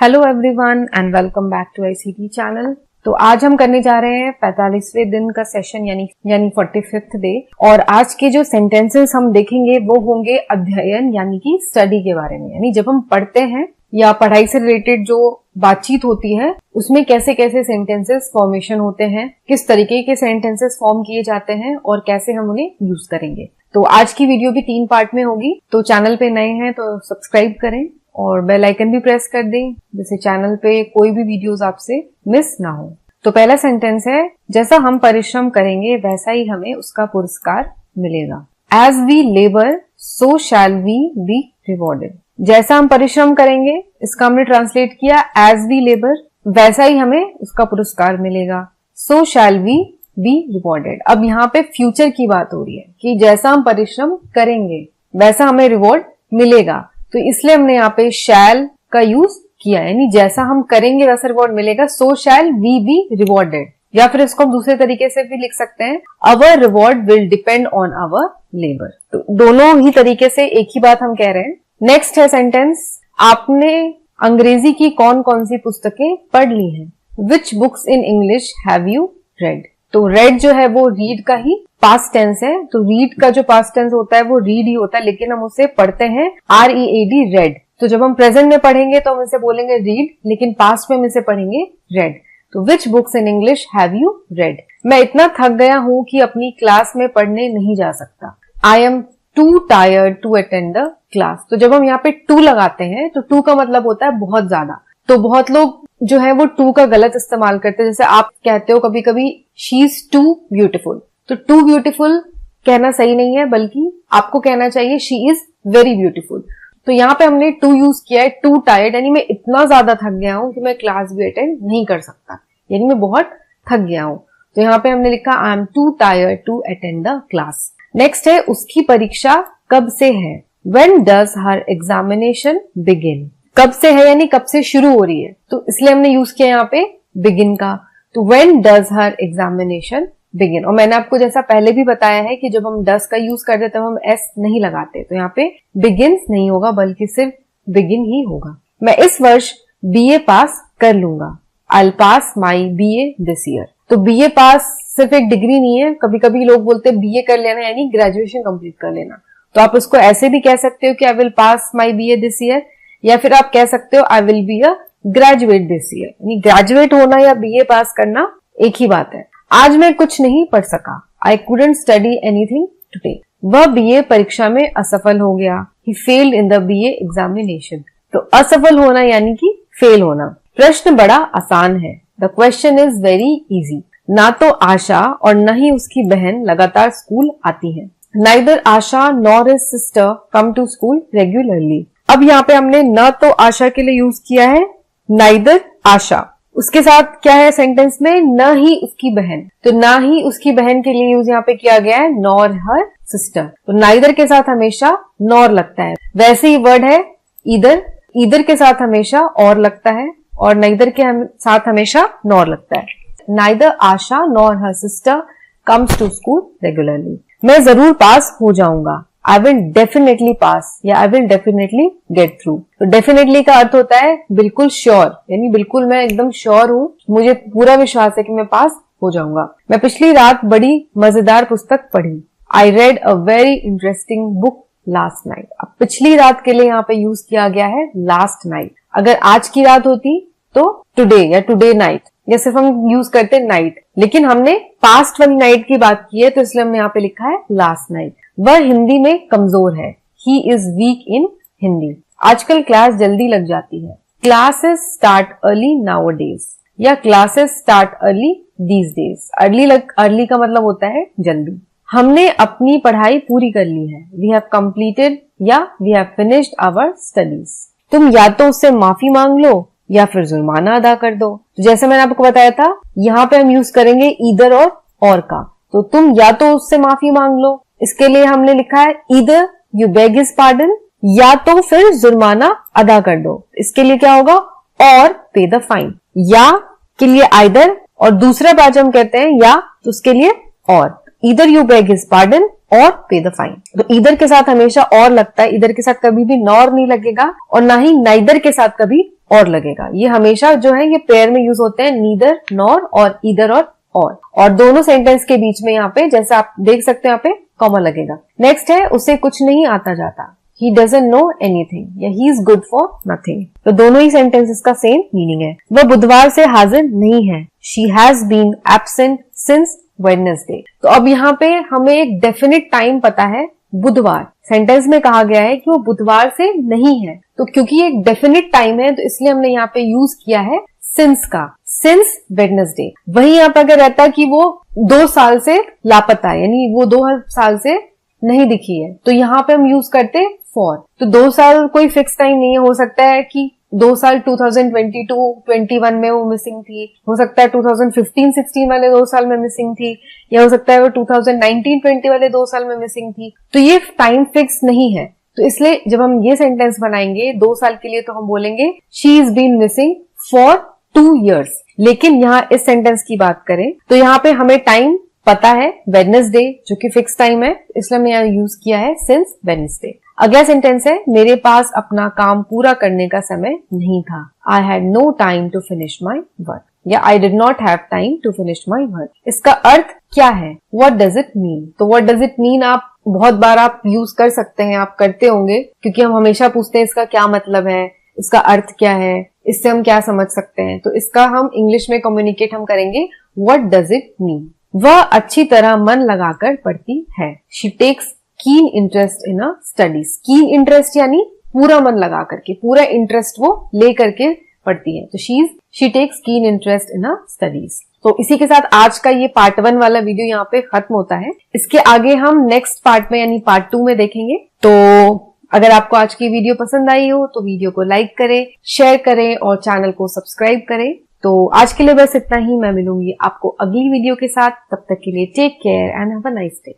Hello everyone and welcome back to ICT channel. तो आज हम करने जा रहे हैं 45वें दिन का सेशन यानी 45th डे। और आज के जो सेंटेंसेस हम देखेंगे वो होंगे अध्ययन यानी कि स्टडी के बारे में। यानी जब हम पढ़ते हैं या पढ़ाई से रिलेटेड जो बातचीत होती है उसमें कैसे कैसे सेंटेंसेस फॉर्मेशन होते हैं, किस तरीके के सेंटेंसेस फॉर्म किए जाते हैं और कैसे हम उन्हें यूज करेंगे। तो आज की वीडियो भी 3 पार्ट में होगी। तो चैनल पे नए हैं तो सब्सक्राइब करें और बेल आइकन भी प्रेस कर दें जिससे चैनल पे कोई भी वीडियोस आपसे मिस ना हो। तो पहला सेंटेंस है, जैसा हम परिश्रम करेंगे वैसा ही हमें उसका पुरस्कार मिलेगा। As we labour so shall we be rewarded. जैसा हम परिश्रम करेंगे इसका हमने ट्रांसलेट किया एज वी लेबर, वैसा ही हमें उसका पुरस्कार मिलेगा। सो शैल वी बी रिवॉर्डेड। अब यहाँ पे फ्यूचर की बात हो रही है कि जैसा हम परिश्रम करेंगे वैसा हमें रिवॉर्ड मिलेगा, तो इसलिए हमने यहाँ पे शैल का यूज किया, यानी जैसा हम करेंगे वैसा रिवॉर्ड मिलेगा। सो शैल वी बी रिवॉर्डेड। या फिर इसको हम दूसरे तरीके से भी लिख सकते हैं, our reward will depend on our labour. तो दोनों ही तरीके से एक ही बात हम कह रहे हैं। नेक्स्ट है सेंटेंस, आपने अंग्रेजी की कौन कौन सी पुस्तकें पढ़ ली हैं? विच books in English have you read? तो रेड जो है वो रीड का ही पास्ट टेंस है। तो रीड का जो पास्ट टेंस होता है वो रीड ही होता है, लेकिन हम उसे पढ़ते हैं READ रेड। तो जब हम प्रेजेंट में पढ़ेंगे तो हम इसे बोलेंगे रीड, लेकिन पास्ट में हम इसे पढ़ेंगे रेड। तो विच books in English have you read? मैं इतना थक गया हूं कि अपनी क्लास में पढ़ने नहीं जा सकता। I am too tired to attend the class. तो जब हम यहाँ पे टू लगाते हैं तो टू का मतलब होता है बहुत ज्यादा। तो बहुत लोग जो है वो टू का गलत इस्तेमाल करते हैं। जैसे आप कहते हो कभी कभी शी इज टू ब्यूटिफुल, तो टू ब्यूटिफुल कहना सही नहीं है, बल्कि आपको कहना चाहिए शी इज वेरी ब्यूटिफुल। तो यहाँ पे हमने टू यूज किया है, टू टायर्ड, यानी मैं इतना ज्यादा थक गया हूं कि मैं क्लास भी अटेंड नहीं कर सकता, यानी मैं बहुत थक गया हूं। तो यहाँ पे हमने लिखा I am too tired to attend the class. Next है, उसकी परीक्षा कब से है? When does her examination begin? कब से है यानी कब से शुरू हो रही है, तो इसलिए हमने यूज किया यहाँ पे बिगिन का। तो when does her examination begin. और मैंने आपको जैसा पहले भी बताया है कि जब हम डज का यूज करते तब हम एस नहीं लगाते, तो यहाँ पे बिगिन्स नहीं होगा बल्कि सिर्फ बिगिन ही होगा। मैं इस वर्ष BA पास कर लूंगा। I will pass my BA this year. तो BA पास सिर्फ एक डिग्री नहीं है, कभी कभी लोग बोलते हैं BA कर लेना यानी ग्रेजुएशन कंप्लीट कर लेना। तो आप उसको ऐसे भी कह सकते हो कि I will pass my BA this year, या फिर आप कह सकते हो I will be a graduate this year. यानी ग्रेजुएट होना या BA पास करना एक ही बात है। आज मैं कुछ नहीं पढ़ सका। I couldn't study anything today. वह BA परीक्षा में असफल हो गया। He failed in the BA examination. तो असफल होना यानी कि फेल होना। प्रश्न बड़ा आसान है। The question is very easy. ना तो आशा और न ही उसकी बहन लगातार स्कूल आती है। Neither Asha nor his sister come to school regularly. अब यहाँ पे हमने न तो आशा के लिए यूज किया है नाइदर आशा, उसके साथ क्या है सेंटेंस में, न ही उसकी बहन। तो ना ही उसकी बहन के लिए यूज यहाँ पे किया गया है नॉर हर सिस्टर। तो नाइदर के साथ हमेशा नॉर लगता है। वैसे ही वर्ड है ईदर, ईदर के साथ हमेशा और लगता है और नाइदर के साथ हमेशा नॉर लगता है। Neither Asha nor her sister comes to school regularly. मैं जरूर पास हो जाऊंगा। आई विल डेफिनेटली पास या I will definitely get through. तो डेफिनेटली का अर्थ होता है बिल्कुल श्योर, यानी बिल्कुल मैं एकदम श्योर हूं, मुझे पूरा विश्वास है कि मैं पास हो जाऊंगा। मैं पिछली रात बड़ी मजेदार पुस्तक पढ़ी। I read a very interesting book last night. अब पिछली रात के लिए यहाँ पे यूज किया गया है लास्ट नाइट। अगर आज की रात होती तो टुडे या टुडे नाइट, या सिर्फ हम यूज करते नाइट, लेकिन हमने पास्ट वाली नाइट की बात की है तो इसलिए हमने यहाँ पे लिखा है लास्ट नाइट। वह हिंदी में कमजोर है। ही इज वीक इन हिंदी। आजकल क्लास जल्दी लग जाती है। क्लासेस स्टार्ट अर्ली नाउअडेज, या classes start early these days. Early का मतलब होता है जल्दी। हमने अपनी पढ़ाई पूरी कर ली है। वी हैव कंप्लीटेड या we have finished our studies. तुम या तो उससे माफी मांग लो या फिर जुर्माना अदा कर दो। तो जैसे मैंने आपको बताया था यहाँ पे हम यूज करेंगे ईदर और का। तो तुम या तो उससे माफी मांग लो, इसके लिए हमने लिखा है either you beg his pardon, या तो फिर जुर्माना अदा कर दो। इसके लिए क्या होगा, और पे द फाइन। या के लिए आइदर और दूसरा बार हम कहते हैं या तो उसके लिए और। Either you beg his pardon और पे द फाइन। तो ईदर के साथ हमेशा और लगता है, ईदर के साथ कभी भी नॉर नहीं लगेगा और ना ही नाइदर के साथ कभी और लगेगा। ये हमेशा जो है ये पेयर में यूज होते हैं, नीदर नॉर और ईदर और दोनों सेंटेंस के बीच में यहाँ पे जैसा आप देख सकते हैं यहाँ पे कॉमा लगेगा। नेक्स्ट है उसे कुछ नहीं आता जाता, he doesn't know anything या he is good for nothing। तो दोनों ही सेंटेंसेस का सेम मीनिंग है। वह बुधवार से हाजिर नहीं है, she has been absent since Wednesday। तो अब यहाँ पे हमें एक डेफिनेट टाइम पता है, बुधवार सेंटेंस में कहा गया है कि वो बुधवार से नहीं है, तो क्योंकि ये एक डेफिनेट टाइम है तो इसलिए हमने यहाँ पे यूज किया है सिंस का, सिंस वेडनेसडे। वही यहाँ पे अगर रहता कि वो 2 साल से लापता है, यानी वो 2 साल से नहीं दिखी है, तो यहाँ पे हम यूज करते फॉर। तो 2 साल कोई फिक्स टाइम नहीं है, हो सकता है कि 2 साल 2022-21 में वो मिसिंग थी, हो सकता है 2015-16 वाले 2 साल में मिसिंग थी, या हो सकता है वो 2019-20 वाले 2 साल में मिसिंग थी। तो ये टाइम फिक्स नहीं है, तो इसलिए जब हम ये सेंटेंस बनाएंगे 2 साल के लिए तो हम बोलेंगे she is been missing for 2 years। लेकिन यहाँ इस सेंटेंस की बात करें तो यहाँ पे हमें टाइम पता है वेडनेसडे जो कि फिक्स टाइम है, इसलिए हमने यहाँ यूज किया है सिंस वेडनेसडे। अगला सेंटेंस है मेरे पास अपना काम पूरा करने का समय नहीं था, I had no time to finish my work या I did not have time to finish my work. इसका अर्थ क्या है, व्हाट डज इट मीन। तो व्हाट डज इट मीन आप बहुत बार आप यूज कर सकते हैं, आप करते होंगे क्योंकि हम हमेशा पूछते हैं इसका क्या मतलब है, इसका अर्थ क्या है, इससे हम क्या समझ सकते हैं। तो इसका हम इंग्लिश में कम्युनिकेट हम करेंगे व्हाट डज इट मीन। वह अच्छी तरह मन लगाकर पढ़ती है, she takes keen interest in a studies. Keen interest यानी पूरा मन लगा करके, पूरा इंटरेस्ट वो ले करके पढ़ती है, तो she takes keen interest in a studies. तो इसी के साथ आज का ये पार्ट 1 वाला वीडियो यहाँ पे खत्म होता है। इसके आगे हम नेक्स्ट पार्ट में यानी पार्ट 2 में देखेंगे। तो अगर आपको आज की वीडियो पसंद आई हो तो वीडियो को लाइक करें, शेयर करें और चैनल को सब्सक्राइब करें। तो आज के लिए बस इतना ही, मैं मिलूंगी आपको अगली वीडियो के साथ। तब तक के लिए take care and have a nice day.